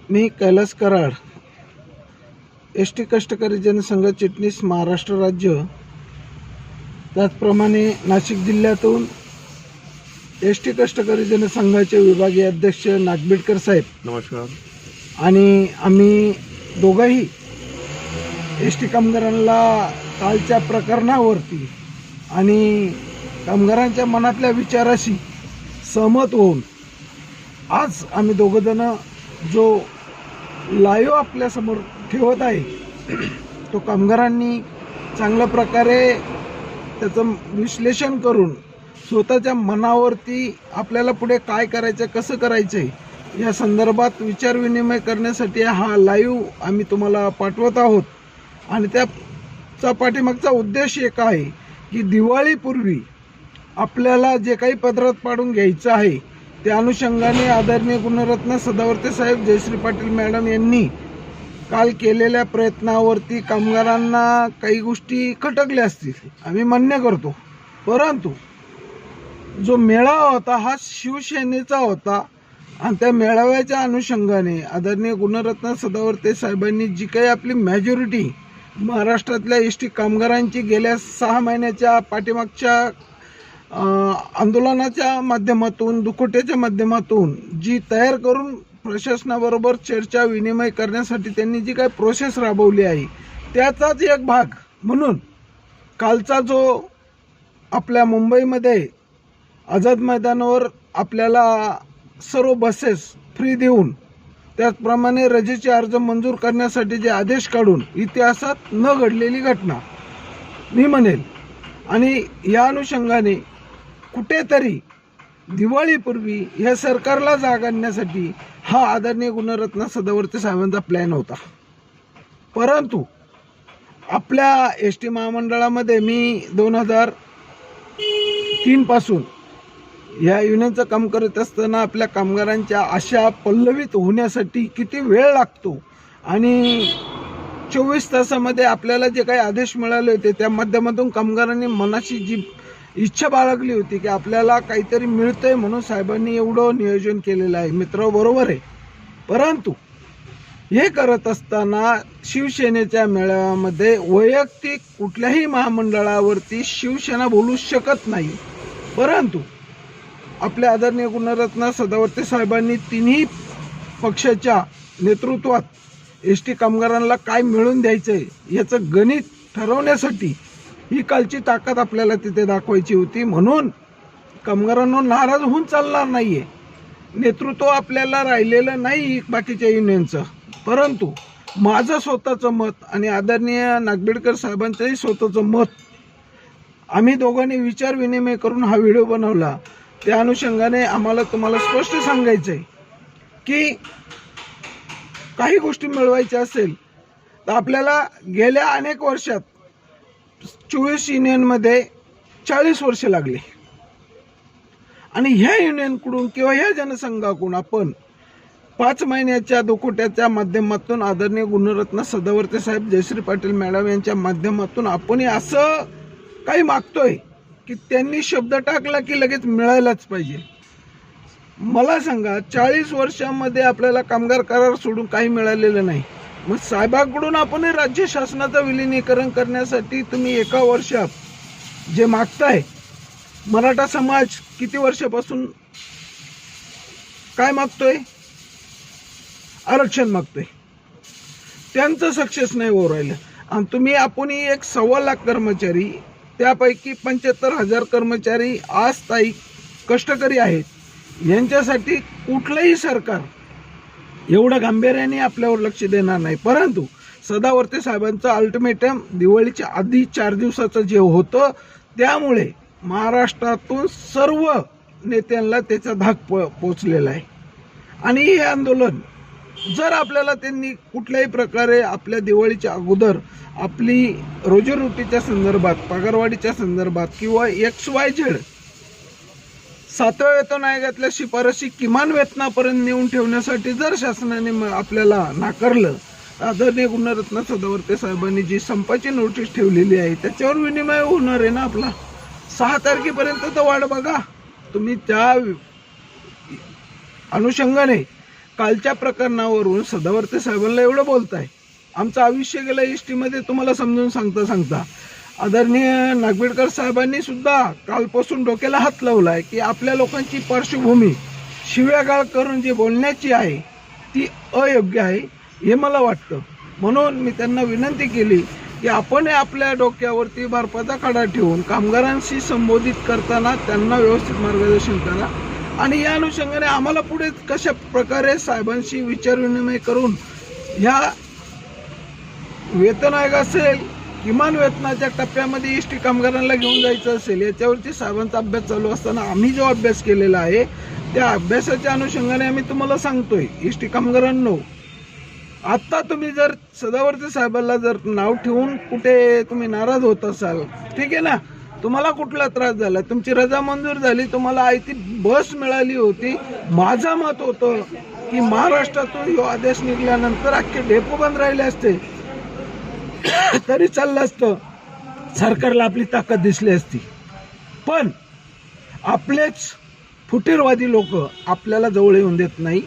मी Kailas Karad, ST. कष्टकरी जनसंघ चिटणीस महाराष्ट्र राज्य, त्याचप्रमाणे नाशिक जिल्ह्यातून एस.टी. कष्टकरी जनसंघाचे विभागीय अध्यक्ष नागबीडकर साहेब नमस्कार. आणि आम्ही दोघंही एस.टी. कामगारांना कालच्या प्रकरणावरती आणि कामगारांच्या मनातल्या विचाराशी सहमत होऊन आज आम्ही दोघंजण जो लाईव्ह आपल्यासमोर ठेवत आहे तो कामगारांनी चांगल्या प्रकारे त्याचं विश्लेषण करून स्वतःच्या मनावरती आपल्याला पुढे काय करायचं, कसं करायचं आहे या संदर्भात विचारविनिमय करण्यासाठी हा लाईव्ह आम्ही तुम्हाला पाठवत आहोत. आणि त्याचा पाठीमागचा उद्देश एक आहे की दिवाळीपूर्वी आपल्याला जे काही पदरात पाडून घ्यायचं आहे त्या अनुषंगाने आदरणीय गुणरत्न सदावर्ते साहेब, जयश्री पाटील मॅडम यांनी काल केलेल्या प्रयत्नावरती कामगारांना काही गोष्टी खटकल्या असतील, आम्ही मान्य करतो. परंतु जो मेळावा होता हा शिवसेनेचा होता आणि त्या मेळाव्याच्या अनुषंगाने आदरणीय गुणरत्न सदावर्ते साहेबांनी जी काही आपली मेजॉरिटी महाराष्ट्रातल्या एस.टी. कामगारांची गेल्या 6 महिन्याच्या पाठीमागच्या आंदोलनाच्या माध्यमातून, दुखोट्याच्या माध्यमातून जी तयार करून प्रशासनाबरोबर चर्चा विनिमय करण्यासाठी त्यांनी जी काही प्रोसेस राबवली आहे त्याचाच एक भाग म्हणून कालचा जो आपल्या मुंबईमध्ये आझाद मैदानावर आपल्याला सर्व बसेस फ्री देऊन त्याचप्रमाणे रजेचे अर्ज मंजूर करण्यासाठी जे आदेश काढून इतिहासात न घडलेली घटना मी म्हणेल. आणि या अनुषंगाने कुठेतरी दिवाळीपूर्वी ह्या सरकारला जाग आणण्यासाठी हा आदरणीय गुणरत्न सदावर्ते साहेबांचा प्लॅन होता. परंतु आपल्या एस.टी. महामंडळामध्ये मी 2003 पासून या युनियनचं काम करत असताना आपल्या कामगारांच्या आशा पल्लवित होण्यासाठी किती वेळ लागतो आणि 24 तासामध्ये आपल्याला जे काही आदेश मिळाले होते त्या माध्यमातून कामगारांनी मनाची जी इच्छा बाळगली होती की आपल्याला काहीतरी मिळतंय म्हणून साहेबांनी एवढं नियोजन केलेलं आहे. मित्र बरोबर आहे. परंतु हे करत असताना शिवसेनेच्या मेळाव्यामध्ये वैयक्तिक कुठल्याही महामंडळावरती शिवसेना बोलू शकत नाही. परंतु आपल्या आदरणीय गुणरत्न सदावर्ते साहेबांनी तिन्ही पक्षाच्या नेतृत्वात एस.टी. कामगारांना काय मिळून द्यायचं आहे याचं गणित ठरवण्यासाठी ही कालची ताकद आपल्याला तिथे दाखवायची होती. म्हणून कामगारांना नाराज होऊन चालणार नाही आहे. नेतृत्व आपल्याला राहिलेलं नाही बाकीच्या युनियनचं. परंतु माझं स्वतःचं मत आणि आदरणीय नागबीडकर साहेबांचंही स्वतःचं मत आम्ही दोघांनी विचार विनिमय करून हा व्हिडिओ बनवला. त्या अनुषंगाने आम्हाला तुम्हाला स्पष्ट सांगायचं आहे की काही गोष्टी मिळवायच्या असेल तर आपल्याला गेल्या अनेक वर्षात 24 युनियनमध्ये 40 वर्ष लागली आणि ह्या युनियनकडून किंवा ह्या जनसंघाकडून आपण 5 महिन्याच्या दुखोट्याच्या माध्यमातून आदरणीय गुणरत्न सदावर्ते साहेब, जयश्री पाटील मॅडम यांच्या माध्यमातून आपण असं काही मागतोय की त्यांनी शब्द टाकला की लगेच मिळायलाच पाहिजे. मला सांगा 40 वर्षामध्ये आपल्याला कामगार करार सोडून काही मिळालेलं नाही. मग साहेबांकडून आपण राज्य शासनाचं विलिनीकरण करण्यासाठी तुम्ही एका वर्षात जे मागताय, मराठा समाज किती वर्षापासून काय मागतोय? आरक्षण मागतोय. त्यांचं सक्सेस नाही होऊ राहिलं. आणि तुम्ही आपण 1.25 लाख कर्मचारी, त्यापैकी 75,000 कर्मचारी आज ताई कष्टकरी आहेत. यांच्यासाठी कुठलंही सरकार एवढं गांभीर्याने आपल्यावर लक्ष देणार नाही. परंतु सदावर्ते साहेबांचं अल्टिमेटम दिवाळीच्या आधी 4 दिवसाचं जे होतं त्यामुळे महाराष्ट्रातून सर्व नेत्यांना त्याचा धाक पोचलेला आहे. आणि हे आंदोलन जर आपल्याला त्यांनी कुठल्याही प्रकारे आपल्या दिवाळीच्या अगोदर आपली रोजीरोटीच्या संदर्भात, पगारवाढीच्या संदर्भात किंवा XYZ 7व्या वेतन आयोगातल्या शिफारशी किमान वेतनापर्यंत नेऊन ठेवण्यासाठी जर शासनाने आपल्याला नाकारलं, आदरणीय गुणरत्न सदावर्ते साहेबांनी जी संपाची नोटीस ठेवलेली आहे त्याच्यावर विनिमय होणार आहे ना आपला. 6 तारखेपर्यंत तर वाट बघा तुम्ही. त्या अनुषंगाने कालच्या प्रकरणावरून सदावर्ते साहेबांना एवढं बोलताय. आमचं आयुष्य गेलं एस टीमध्ये तुम्हाला समजून सांगता आदरणीय नागवेडकर साहेबांनी सुद्धा कालपासून डोक्याला हात लावलाय की आपल्या लोकांची पार्श्वभूमी शिव्यागाळ करून जी बोलण्याची आहे ती अयोग्य आहे हे मला वाटतं. म्हणून मी त्यांना विनंती केली की आपण आपल्या डोक्यावरती बर्फाचा खडा ठेवून कामगारांशी संबोधित करताना त्यांना व्यवस्थित मार्गदर्शन करा आणि या अनुषंगाने आम्हाला पुढे कशा प्रकारे साहेबांशी विचारविनिमय करून ह्या वेतन आयोग असेल किमान वेतनाच्या टप्प्यामध्ये एस टी कामगारांना घेऊन जायचं असेल याच्यावरती साहेबांचा अभ्यास चालू असताना आम्ही जो अभ्यास केलेला आहे त्या अभ्यासाच्या अनुषंगाने आम्ही तुम्हाला सांगतोय एस टी कामगारांनो, आता तुम्ही जर सदावर्ते साहेबांना जर नाव ठेवून कुठे तुम्ही नाराज होत असाल, ठीक आहे ना, तुम्हाला कुठला त्रास झाला, तुमची रजा मंजूर झाली, तुम्हाला आयती बस मिळाली होती, माझं मत होतं की महाराष्ट्रातून हा आदेश निघाल्यानंतर अख्खे डेपो बंद राहिले असते तरी चाललं असतं, सरकारला आपली ताकद दिसली असती. पण आपलेच फुटीरवादी लोक आपल्याला जवळ येऊन देत नाही.